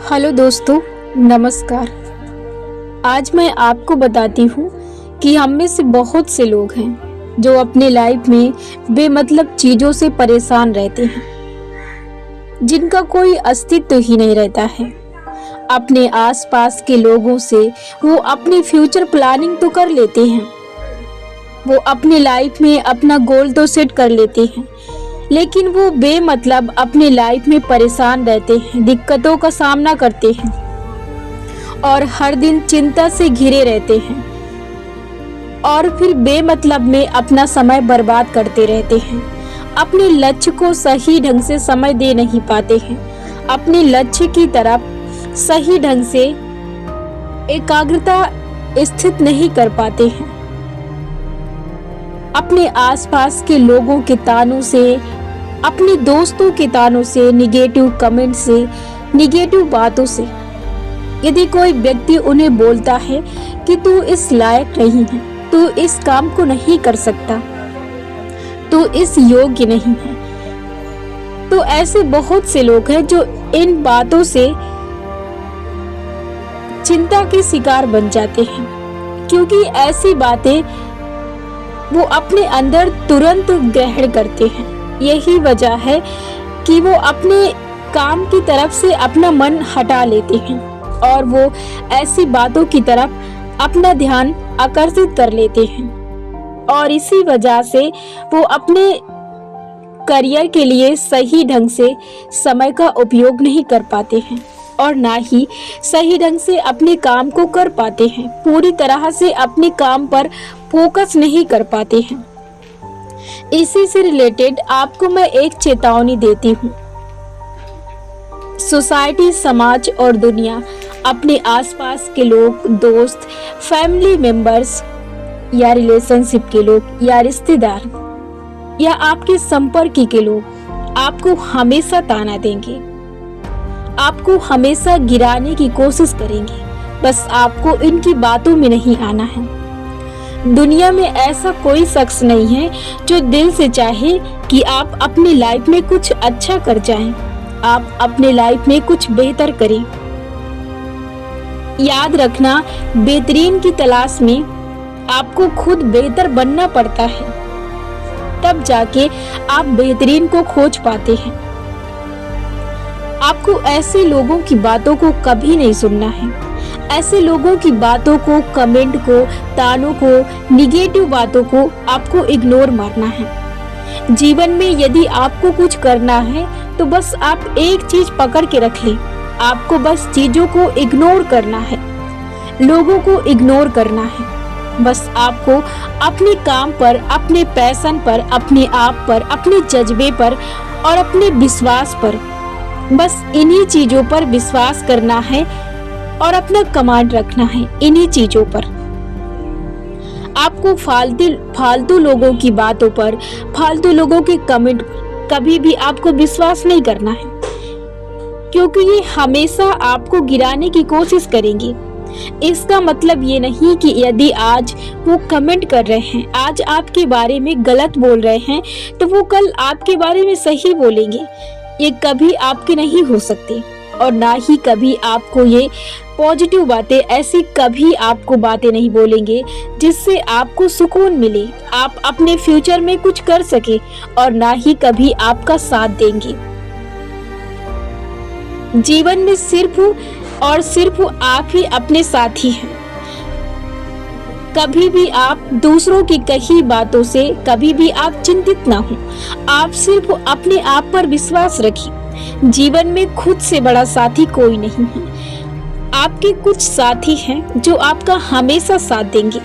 Hello दोस्तों, नमस्कार। आज मैं आपको बताती हूँ कि हम में से बहुत से लोग हैं जो अपने लाइफ में बेमतलब चीज़ों से परेशान रहते हैं, जिनका कोई अस्तित्व ही नहीं रहता है। अपने आसपास के लोगों से वो अपनी फ्यूचर प्लानिंग तो कर लेते हैं, वो अपनी लाइफ में अपना गोल तो सेट कर लेते हैं, लेकिन वो बेमतलब अपनी लाइफ में परेशान रहते हैं, दिक्कतों का सामना करते हैं और हर दिन चिंता से घिरे रहते हैं और फिर बेमतलब में अपना समय बर्बाद करते रहते हैं। अपने लक्ष्य को सही ढंग से समय दे नहीं पाते हैं, अपने लक्ष्य की तरफ सही ढंग से एकाग्रता स्थित नहीं कर पाते हैं। अपने आसपास के लोगों के तानों से, अपने दोस्तों के तानों से, निगेटिव कमेंट से, निगेटिव बातों से, यदि कोई व्यक्ति उन्हें बोलता है कि तू इस लायक नहीं है, तू इस काम को नहीं कर सकता, तू इस योग्य नहीं है, तो ऐसे बहुत से लोग हैं जो इन बातों से चिंता के शिकार बन जाते हैं, क्योंकि ऐसी बातें वो अपने अंदर तुरंत ग्रहण करते हैं। यही वजह है कि वो अपने काम की तरफ से अपना मन हटा लेते हैं और वो ऐसी बातों की तरफ अपना ध्यान आकर्षित कर लेते हैं और इसी वजह से वो अपने करियर के लिए सही ढंग से समय का उपयोग नहीं कर पाते हैं और ना ही सही ढंग से अपने काम को कर पाते हैं, पूरी तरह से अपने काम पर फोकस नहीं कर पाते हैं। इसी से रिलेटेड आपको मैं एक चेतावनी देती हूँ। सोसाइटी, समाज और दुनिया, अपने आसपास के लोग, दोस्त, फैमिली मेंबर्स या रिलेशनशिप के लोग या रिश्तेदार या आपके संपर्क के लोग आपको हमेशा ताना देंगे, आपको हमेशा गिराने की कोशिश करेंगे। बस आपको इनकी बातों में नहीं आना है। दुनिया में ऐसा कोई शख्स नहीं है जो दिल से चाहे कि आप अपनी लाइफ में कुछ अच्छा कर जाएं, आप अपने लाइफ में कुछ बेहतर करें। याद रखना, बेहतरीन की तलाश में आपको खुद बेहतर बनना पड़ता है, तब जाके आप बेहतरीन को खोज पाते हैं। आपको ऐसे लोगों की बातों को कभी नहीं सुनना है, ऐसे लोगों की बातों को, कमेंट को, तानों को, निगेटिव बातों को आपको इग्नोर मारना है। जीवन में यदि आपको कुछ करना है तो बस आप एक चीज पकड़ के रख लें, आपको बस चीजों को इग्नोर करना है, लोगों को इग्नोर करना है। बस आपको अपने काम पर, अपने पैशन पर, अपने आप पर, अपने जज्बे पर और अपने विश्वास पर, बस इन्हीं चीजों पर विश्वास करना है और अपना कमांड रखना है इन्हीं चीजों पर। आपको फालतू लोगों की बातों पर, फालतू लोगों के कमेंट पर कभी भी आपको विश्वास नहीं करना है, क्योंकि ये हमेशा आपको गिराने की कोशिश करेंगे। इसका मतलब ये नहीं कि यदि आज वो कमेंट कर रहे हैं, आज आपके बारे में गलत बोल रहे हैं, तो वो कल आपके बारे में सही बोलेंगे। ये कभी आपके नहीं हो सकते और ना ही कभी आपको ये पॉजिटिव बातें, ऐसी कभी आपको बातें नहीं बोलेंगे जिससे आपको सुकून मिले, आप अपने फ्यूचर में कुछ कर सके, और ना ही कभी आपका साथ देंगे। जीवन में सिर्फ और सिर्फ आप ही अपने साथी हैं। कभी भी आप दूसरों की कही बातों से कभी भी आप चिंतित ना हो, आप सिर्फ अपने आप पर विश्वास रखिए। जीवन में खुद से बड़ा साथी कोई नहीं है। आपके कुछ साथी हैं जो आपका हमेशा साथ देंगे।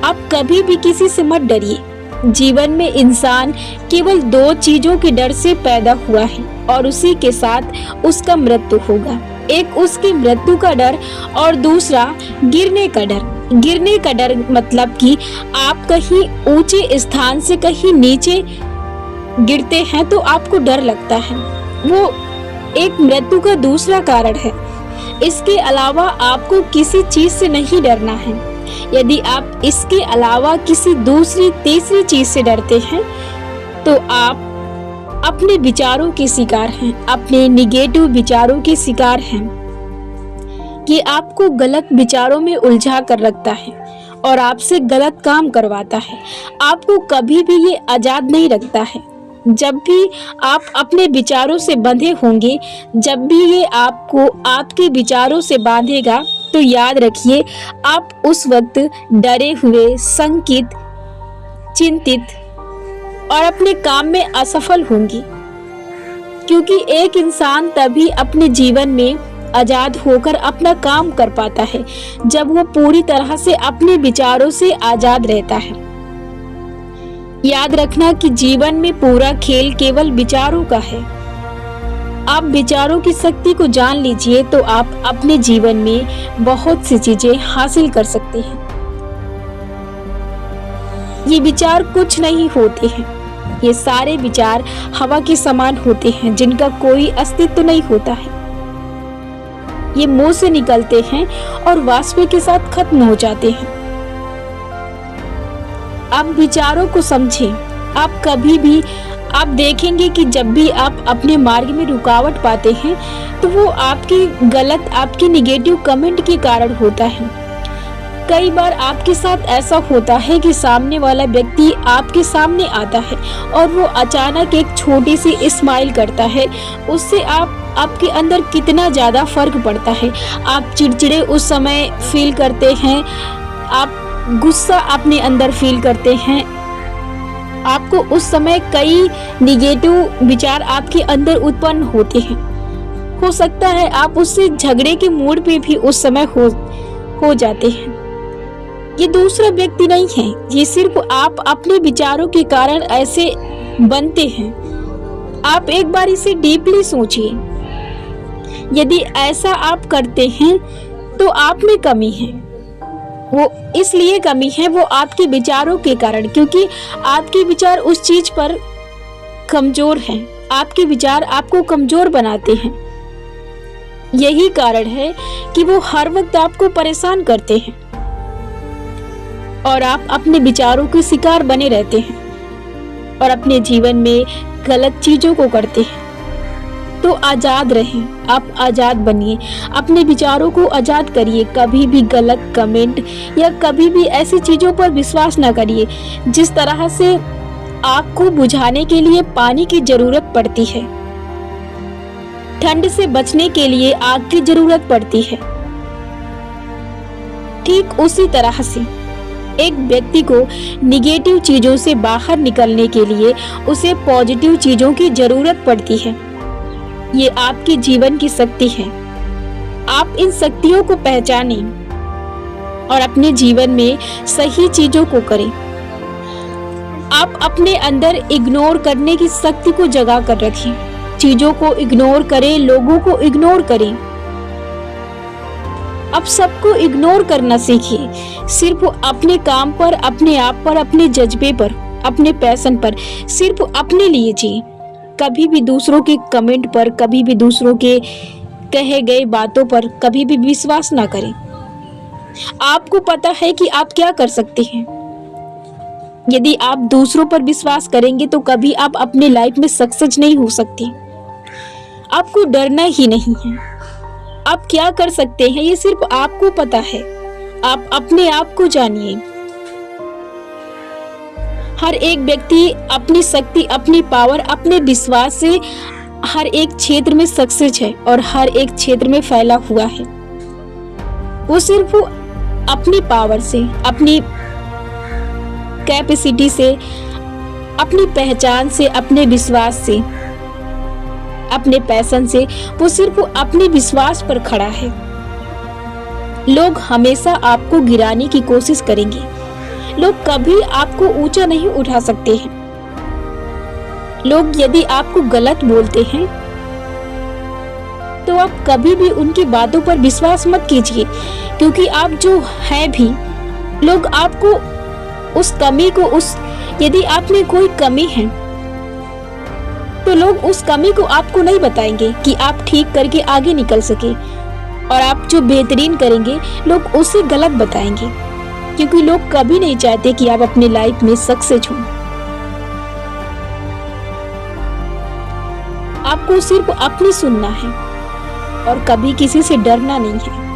आप कभी भी किसी से मत डरिए। जीवन में इंसान केवल दो चीजों के डर से पैदा हुआ है और उसी के साथ उसका मृत्यु होगा। एक उसकी मृत्यु का डर और दूसरा गिरने का डर। गिरने का डर मतलब कि आप कहीं ऊंचे स्थान से कहीं नीचे गिरते हैं तो आपको डर लगता है, वो एक मृत्यु का दूसरा कारण है। इसके अलावा आपको किसी चीज से नहीं डरना है। यदि आप इसके अलावा किसी दूसरी तीसरी चीज से डरते हैं तो आप अपने विचारों के शिकार हैं, अपने निगेटिव विचारों के शिकार हैं। ये आपको गलत विचारों में उलझा कर रखता है और आपसे गलत काम करवाता है। आपको कभी भी ये आजाद नहीं रखता है। जब भी आप अपने विचारों से बंधे होंगे, जब भी ये आपको आपके विचारों से बांधेगा, तो याद रखिए आप उस वक्त डरे हुए, शंकित, चिंतित और अपने काम में असफल होंगी। क्योंकि एक इंसान तभी अपने जीवन में आजाद होकर अपना काम कर पाता है जब वो पूरी तरह से अपने विचारों से आजाद रहता है। याद रखना कि जीवन में पूरा खेल केवल विचारों का है। आप विचारों की शक्ति को जान लीजिए तो आप अपने जीवन में बहुत सी चीजें हासिल कर सकते हैं। ये विचार कुछ नहीं होते हैं, ये सारे विचार हवा के समान होते हैं जिनका कोई अस्तित्व नहीं होता है। ये मुंह से निकलते हैं और वाष्प के साथ खत्म हो जाते हैं। आप विचारों को समझें। आप कभी भी आप देखेंगे कि जब भी आप अपने मार्ग में रुकावट पाते हैं तो वो आपके निगेटिव कमेंट के कारण होता है। कई बार आपके साथ ऐसा होता है कि सामने वाला व्यक्ति आपके सामने आता है और वो अचानक एक छोटी सी स्माइल करता है, उससे आपके अंदर कितना ज़्यादा फर्क पड़ता है। आप चिड़चिड़े उस समय फील करते हैं, आप गुस्सा अपने अंदर फील करते हैं। आपको उस समय कई निगेटिव विचार आपके अंदर उत्पन्न होते हैं। हो सकता है आप उससे झगड़े के मूड पे भी उस समय हो जाते हैं। ये दूसरा व्यक्ति नहीं है, ये सिर्फ आप अपने विचारों के कारण ऐसे बनते हैं। आप एक बार इसे डीपली सोचिए। यदि ऐसा आप करते हैं तो आप में कमी है। वो इसलिए कमी है, वो आपके विचारों के कारण, क्योंकि आपके विचार उस चीज पर कमजोर हैं। आपके विचार आपको कमजोर बनाते हैं। यही कारण है कि वो हर वक्त आपको परेशान करते हैं और आप अपने विचारों के शिकार बने रहते हैं और अपने जीवन में गलत चीजों को करते हैं। तो आजाद रहें, आप आजाद बनिए, अपने विचारों को आजाद करिए। कभी भी गलत कमेंट या कभी भी ऐसी चीजों पर विश्वास न करिए जिस तरह से आग को बुझाने के लिए पानी की जरूरत पड़ती है, ठंड से बचने के लिए आग की जरूरत पड़ती है। ठीक उसी तरह से एक व्यक्ति को निगेटिव चीजों से बाहर निकलने के लिए उसे पॉजिटिव चीजों की जरूरत पड़ती है। ये आपके जीवन की शक्ति है। आप इन शक्तियों को पहचानें और अपने जीवन में सही चीजों को करें। आप अपने अंदर इग्नोर करने की शक्ति को जगा कर रखें। चीजों को इग्नोर करें, लोगों को इग्नोर करें। अब सबको इग्नोर करना सीखिए। सिर्फ अपने काम पर, अपने आप पर, अपने जज्बे पर, अपने पैशन पर, सिर्फ अपने लिए जिए। कभी भी दूसरों के कमेंट पर, कभी भी दूसरों के कहे गए बातों पर कभी भी विश्वास ना करें। आपको पता है कि आप क्या कर सकते हैं। यदि आप दूसरों पर विश्वास करेंगे तो कभी आप अपने लाइफ में सक्सेस नहीं हो सकते। आपको डरना ही नहीं है। आप क्या कर सकते हैं ये सिर्फ आपको पता है। आप अपने आप को जानिए। हर एक व्यक्ति अपनी शक्ति, अपनी पावर, अपने विश्वास से हर एक क्षेत्र में सक्सेस है और हर एक क्षेत्र में फैला हुआ है। वो सिर्फ अपनी पावर से, अपनी कैपेसिटी से, अपनी पहचान से, अपने विश्वास से, अपने पैशन से, वो सिर्फ अपने विश्वास पर खड़ा है। लोग हमेशा आपको गिराने की कोशिश करेंगे। लोग कभी आपको ऊंचा नहीं उठा सकते हैं। लोग यदि आपको गलत बोलते हैं तो आप कभी भी उनकी बातों पर विश्वास मत कीजिए, क्योंकि आप जो हैं भी, लोग आपको उस कमी को, यदि आप में कोई कमी है तो लोग उस कमी को आपको नहीं बताएंगे कि आप ठीक करके आगे निकल सके, और आप जो बेहतरीन करेंगे लोग उसे गलत बताएंगे, क्योंकि लोग कभी नहीं चाहते कि आप अपनी लाइफ में सक्सेस हो। आपको सिर्फ अपनी सुनना है और कभी किसी से डरना नहीं है।